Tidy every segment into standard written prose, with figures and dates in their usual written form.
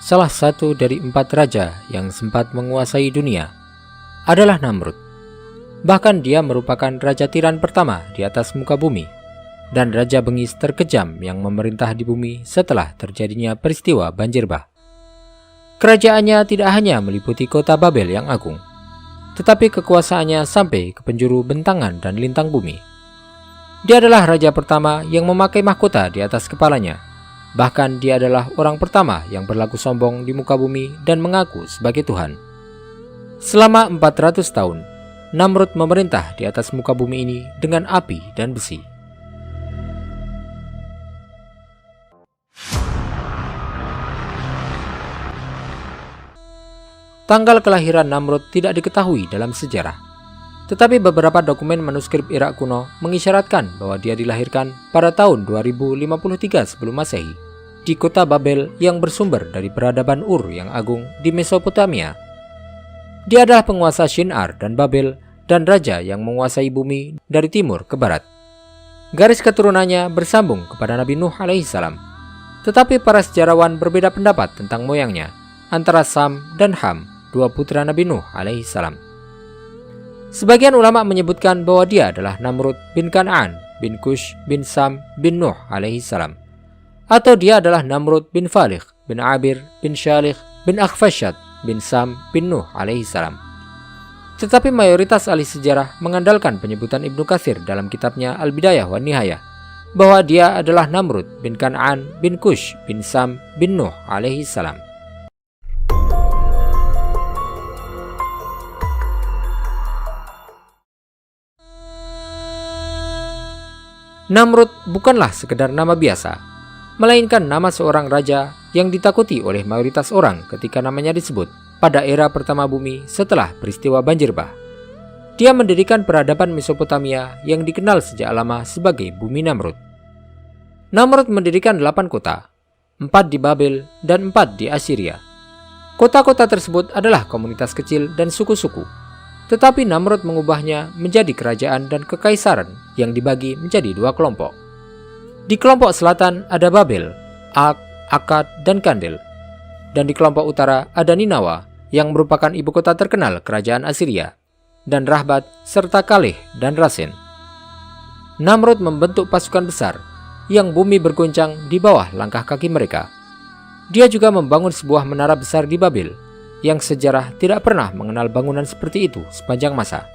Salah satu dari 4 raja yang sempat menguasai dunia adalah Namrud. Bahkan dia merupakan raja tiran pertama di atas muka bumi dan raja bengis terkejam yang memerintah di bumi setelah terjadinya peristiwa banjir bah. Kerajaannya tidak hanya meliputi kota Babel yang agung, tetapi kekuasaannya sampai ke penjuru bentangan dan lintang bumi. Dia adalah raja pertama yang memakai mahkota di atas kepalanya. Bahkan dia adalah orang pertama yang berlaku sombong di muka bumi dan mengaku sebagai Tuhan. Selama 400 tahun, Namrud memerintah di atas muka bumi ini dengan api dan besi. Tanggal kelahiran Namrud tidak diketahui dalam sejarah, tetapi beberapa dokumen manuskrip Irak kuno mengisyaratkan bahwa dia dilahirkan pada tahun 2053 sebelum Masehi di kota Babel yang bersumber dari peradaban Ur yang agung di Mesopotamia. Dia adalah penguasa Shinar dan Babel dan raja yang menguasai bumi dari timur ke barat. Garis keturunannya bersambung kepada Nabi Nuh alaihissalam, tetapi para sejarawan berbeda pendapat tentang moyangnya antara Sam dan Ham, dua putra Nabi Nuh alaihissalam. Sebagian ulama menyebutkan bahwa dia adalah Namrud bin Kan'an bin Kush bin Sam bin Nuh alaihissalam, atau dia adalah Namrud bin Falikh bin Abir bin Shalikh bin Akhfashat bin Sam bin Nuh alaihissalam. Tetapi mayoritas ahli sejarah mengandalkan penyebutan Ibnu Katsir dalam kitabnya Al-Bidayah wa Nihayah bahwa dia adalah Namrud bin Kan'an bin Kush bin Sam bin Nuh alaihissalam. Namrud bukanlah sekedar nama biasa, melainkan nama seorang raja yang ditakuti oleh mayoritas orang ketika namanya disebut pada era pertama bumi setelah peristiwa banjir bah. Dia mendirikan peradaban Mesopotamia yang dikenal sejak lama sebagai bumi Namrud. Namrud mendirikan 8 kota, 4 di Babel dan 4 di Assyria. Kota-kota tersebut adalah komunitas kecil dan suku-suku, tetapi Namrud mengubahnya menjadi kerajaan dan kekaisaran yang dibagi menjadi 2 kelompok. Di kelompok selatan ada Babel, Ak, Akkad, dan Kandel. Dan di kelompok utara ada Ninawa yang merupakan ibu kota terkenal kerajaan Assyria, dan Rahbat serta Kaleh dan Rasen. Namrud membentuk pasukan besar yang bumi bergoncang di bawah langkah kaki mereka. Dia juga membangun sebuah menara besar di Babel yang sejarah tidak pernah mengenal bangunan seperti itu sepanjang masa.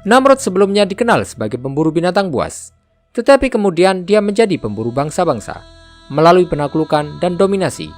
Namrud sebelumnya dikenal sebagai pemburu binatang buas, tetapi kemudian dia menjadi pemburu bangsa-bangsa. Melalui penaklukan dan dominasi,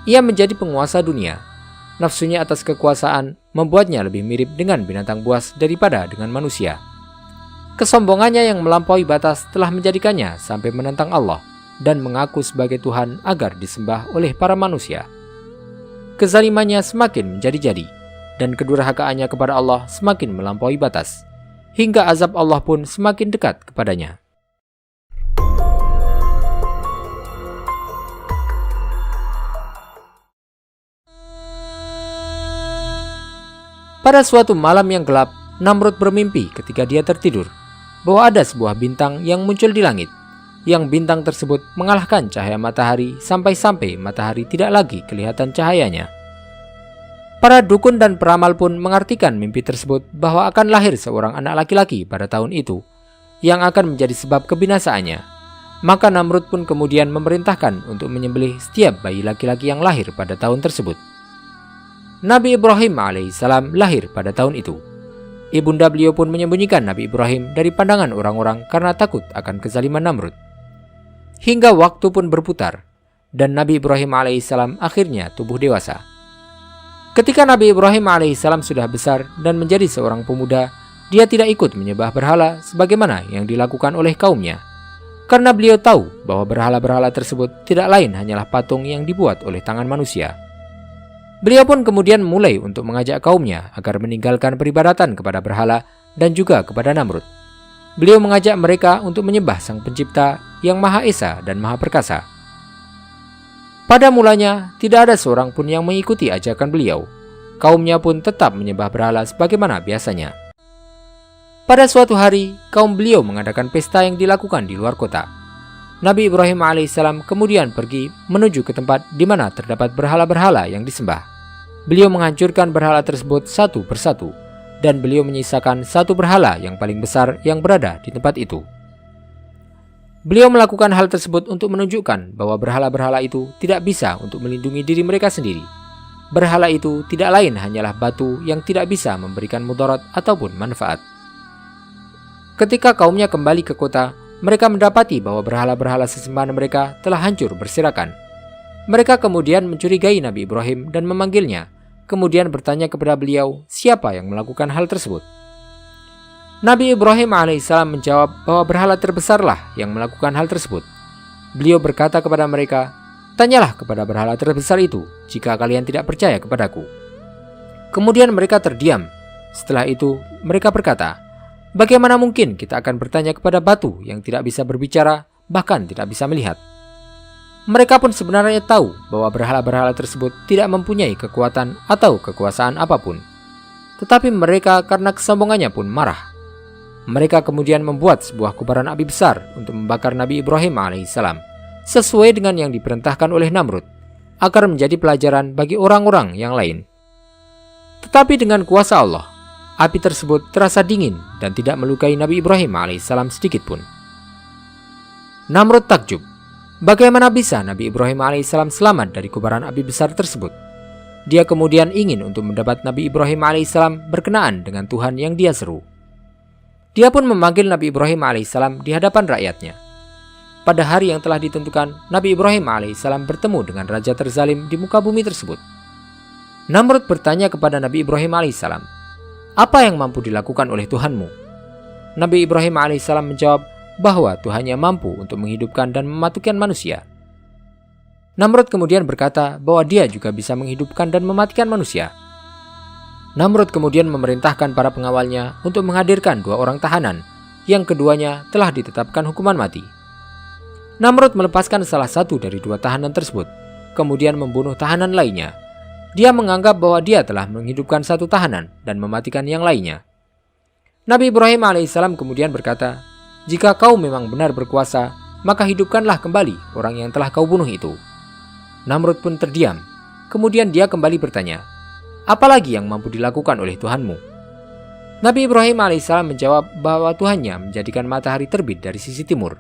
ia menjadi penguasa dunia. Nafsunya atas kekuasaan membuatnya lebih mirip dengan binatang buas daripada dengan manusia. Kesombongannya yang melampaui batas telah menjadikannya sampai menentang Allah dan mengaku sebagai Tuhan agar disembah oleh para manusia. Kezalimannya semakin menjadi-jadi, dan kedurhakaannya kepada Allah semakin melampaui batas, hingga azab Allah pun semakin dekat kepadanya. Pada suatu malam yang gelap, Namrud bermimpi ketika dia tertidur bahwa ada sebuah bintang yang muncul di langit, yang bintang tersebut mengalahkan cahaya matahari sampai-sampai matahari tidak lagi kelihatan cahayanya. Para dukun dan peramal pun mengartikan mimpi tersebut bahwa akan lahir seorang anak laki-laki pada tahun itu yang akan menjadi sebab kebinasaannya. Maka Namrud pun kemudian memerintahkan untuk menyembelih setiap bayi laki-laki yang lahir pada tahun tersebut. Nabi Ibrahim alaihissalam lahir pada tahun itu. Ibunda beliau pun menyembunyikan Nabi Ibrahim dari pandangan orang-orang karena takut akan kezaliman Namrud. Hingga waktu pun berputar, dan Nabi Ibrahim alaihissalam akhirnya tumbuh dewasa. Ketika Nabi Ibrahim alaihissalam sudah besar dan menjadi seorang pemuda, dia tidak ikut menyembah berhala sebagaimana yang dilakukan oleh kaumnya, karena beliau tahu bahwa berhala-berhala tersebut tidak lain hanyalah patung yang dibuat oleh tangan manusia. Beliau pun kemudian mulai untuk mengajak kaumnya agar meninggalkan peribadatan kepada berhala dan juga kepada Namrud. Beliau mengajak mereka untuk menyembah Sang Pencipta yang Maha Esa dan Maha Perkasa. Pada mulanya, tidak ada seorang pun yang mengikuti ajakan beliau. Kaumnya pun tetap menyembah berhala sebagaimana biasanya. Pada suatu hari, kaum beliau mengadakan pesta yang dilakukan di luar kota. Nabi Ibrahim alaihissalam kemudian pergi menuju ke tempat di mana terdapat berhala-berhala yang disembah. Beliau menghancurkan berhala tersebut satu persatu, dan beliau menyisakan satu berhala yang paling besar yang berada di tempat itu. Beliau melakukan hal tersebut untuk menunjukkan bahwa berhala-berhala itu tidak bisa untuk melindungi diri mereka sendiri. Berhala itu tidak lain hanyalah batu yang tidak bisa memberikan mudarat ataupun manfaat. Ketika kaumnya kembali ke kota, mereka mendapati bahwa berhala-berhala sesembahan mereka telah hancur berserakan. Mereka kemudian mencurigai Nabi Ibrahim dan memanggilnya, kemudian bertanya kepada beliau siapa yang melakukan hal tersebut. Nabi Ibrahim alaihissalam menjawab bahwa berhala terbesarlah yang melakukan hal tersebut. Beliau berkata kepada mereka, "Tanyalah kepada berhala terbesar itu jika kalian tidak percaya kepadaku." Kemudian mereka terdiam. Setelah itu mereka berkata, "Bagaimana mungkin kita akan bertanya kepada batu yang tidak bisa berbicara, bahkan tidak bisa melihat?" Mereka pun sebenarnya tahu bahwa berhala-berhala tersebut tidak mempunyai kekuatan atau kekuasaan apapun. Tetapi mereka karena kesombongannya pun marah. Mereka kemudian membuat sebuah kobaran api besar untuk membakar Nabi Ibrahim alaihissalam, sesuai dengan yang diperintahkan oleh Namrud, agar menjadi pelajaran bagi orang-orang yang lain. Tetapi dengan kuasa Allah, api tersebut terasa dingin dan tidak melukai Nabi Ibrahim alaihissalam sedikit pun. Namrud takjub, bagaimana bisa Nabi Ibrahim alaihissalam selamat dari kobaran api besar tersebut? Dia kemudian ingin untuk mendapat Nabi Ibrahim alaihissalam berkenaan dengan Tuhan yang dia seru. Dia pun memanggil Nabi Ibrahim alaihissalam di hadapan rakyatnya. Pada hari yang telah ditentukan, Nabi Ibrahim alaihissalam bertemu dengan raja terzalim di muka bumi tersebut. Namrud bertanya kepada Nabi Ibrahim alaihissalam, "Apa yang mampu dilakukan oleh Tuhanmu?" Nabi Ibrahim alaihissalam menjawab bahwa Tuhannya mampu untuk menghidupkan dan mematikan manusia. Namrud kemudian berkata bahwa dia juga bisa menghidupkan dan mematikan manusia. Namrud kemudian memerintahkan para pengawalnya untuk menghadirkan dua orang tahanan, yang keduanya telah ditetapkan hukuman mati. Namrud melepaskan salah satu dari dua tahanan tersebut, kemudian membunuh tahanan lainnya. Dia menganggap bahwa dia telah menghidupkan satu tahanan dan mematikan yang lainnya. Nabi Ibrahim alaihissalam kemudian berkata, "Jika kau memang benar berkuasa, maka hidupkanlah kembali orang yang telah kau bunuh itu." Namrud pun terdiam. Kemudian dia kembali bertanya, "Apalagi yang mampu dilakukan oleh Tuhanmu?" Nabi Ibrahim alaihissalam menjawab bahwa Tuhannya menjadikan matahari terbit dari sisi timur.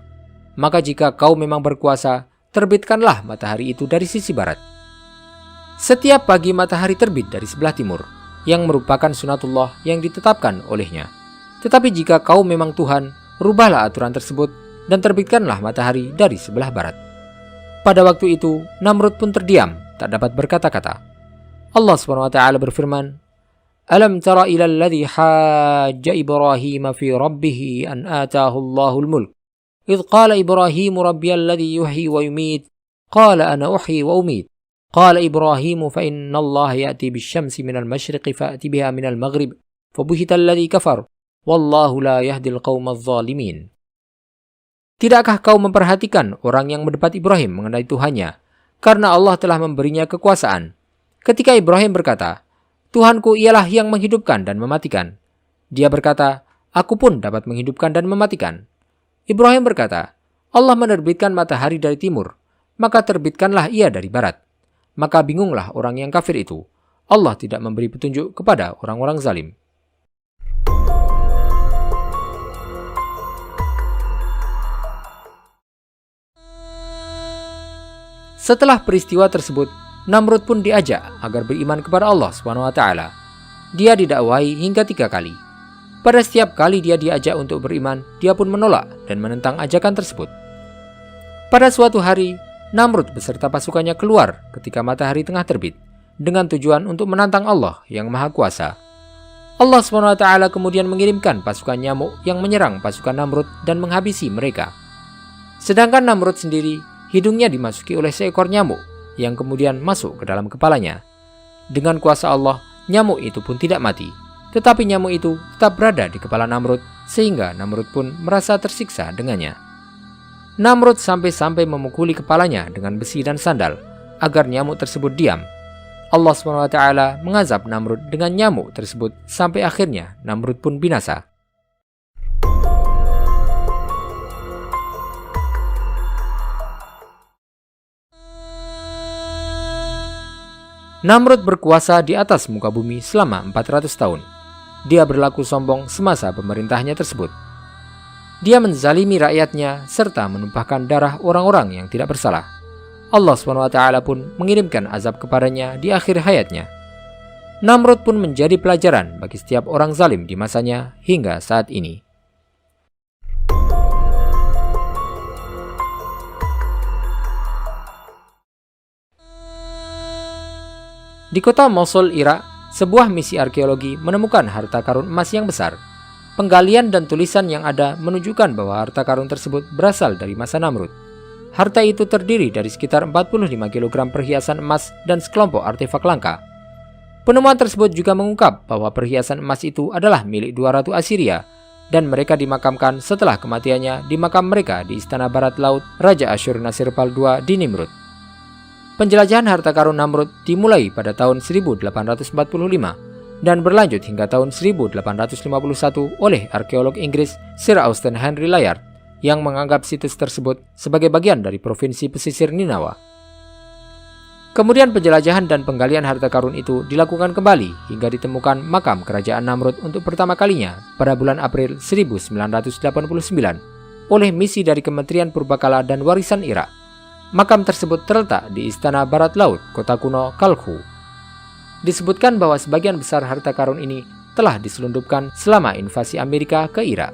Maka jika kau memang berkuasa, terbitkanlah matahari itu dari sisi barat. Setiap pagi matahari terbit dari sebelah timur, yang merupakan sunatullah yang ditetapkan olehnya. Tetapi jika kau memang Tuhan, rubahlah aturan tersebut dan terbitkanlah matahari dari sebelah barat. Pada waktu itu, Namrud pun terdiam, tak dapat berkata-kata. Allah SWT berfirman, "Alam tara ila alladhi hajja Ibrahim fi rabbih an atahu Allahul mulk. إذ قال إبراهيم ربي الذي يحيي ويميت قال أنا أحيي وأميت قال إبراهيم فإن الله يأتي بالشمس من المشرق فأت بها من المغرب فبهت الذي كفر والله لا يهدي القوم الظالمين." Tidakkah kau memperhatikan orang yang mendebat Ibrahim mengenai Tuhannya, karena Allah telah memberinya kekuasaan? Ketika Ibrahim berkata, "Tuhanku ialah yang menghidupkan dan mematikan." Dia berkata, "Aku pun dapat menghidupkan dan mematikan." Ibrahim berkata, "Allah menerbitkan matahari dari timur, maka terbitkanlah ia dari barat." Maka bingunglah orang yang kafir itu. Allah tidak memberi petunjuk kepada orang-orang zalim. Setelah peristiwa tersebut, Namrud pun diajak agar beriman kepada Allah SWT. Dia didakwahi hingga 3 kali. Pada setiap kali dia diajak untuk beriman, dia pun menolak dan menentang ajakan tersebut. Pada suatu hari, Namrud beserta pasukannya keluar ketika matahari tengah terbit, dengan tujuan untuk menantang Allah yang Maha Kuasa. Allah SWT kemudian mengirimkan pasukan nyamuk yang menyerang pasukan Namrud dan menghabisi mereka. Sedangkan Namrud sendiri, hidungnya dimasuki oleh seekor nyamuk yang kemudian masuk ke dalam kepalanya. Dengan kuasa Allah, nyamuk itu pun tidak mati. Tetapi nyamuk itu tetap berada di kepala Namrud, sehingga Namrud pun merasa tersiksa dengannya. Namrud sampai-sampai memukuli kepalanya dengan besi dan sandal, agar nyamuk tersebut diam. Allah SWT mengazab Namrud dengan nyamuk tersebut, sampai akhirnya Namrud pun binasa. Namrud berkuasa di atas muka bumi selama 400 tahun. Dia berlaku sombong semasa pemerintahnya tersebut. Dia menzalimi rakyatnya serta menumpahkan darah orang-orang yang tidak bersalah. Allah SWT pun mengirimkan azab kepadanya di akhir hayatnya. Namrud pun menjadi pelajaran bagi setiap orang zalim di masanya hingga saat ini. Di kota Mosul, Irak, sebuah misi arkeologi menemukan harta karun emas yang besar. Penggalian dan tulisan yang ada menunjukkan bahwa harta karun tersebut berasal dari masa Namrud. Harta itu terdiri dari sekitar 45 kg perhiasan emas dan sekelompok artefak langka. Penemuan tersebut juga mengungkap bahwa perhiasan emas itu adalah milik 2 ratu Assyria dan mereka dimakamkan setelah kematiannya di makam mereka di Istana Barat Laut Raja Asyurnasirpal II di Nimrud. Penjelajahan harta karun Namrud dimulai pada tahun 1845 dan berlanjut hingga tahun 1851 oleh arkeolog Inggris Sir Austen Henry Layard yang menganggap situs tersebut sebagai bagian dari provinsi pesisir Ninawa. Kemudian penjelajahan dan penggalian harta karun itu dilakukan kembali hingga ditemukan makam kerajaan Namrud untuk pertama kalinya pada bulan April 1989 oleh misi dari Kementerian Purbakala dan Warisan Irak. Makam tersebut terletak di Istana Barat Laut, kota kuno Kalkhu. Disebutkan bahwa sebagian besar harta karun ini telah diselundupkan selama invasi Amerika ke Irak.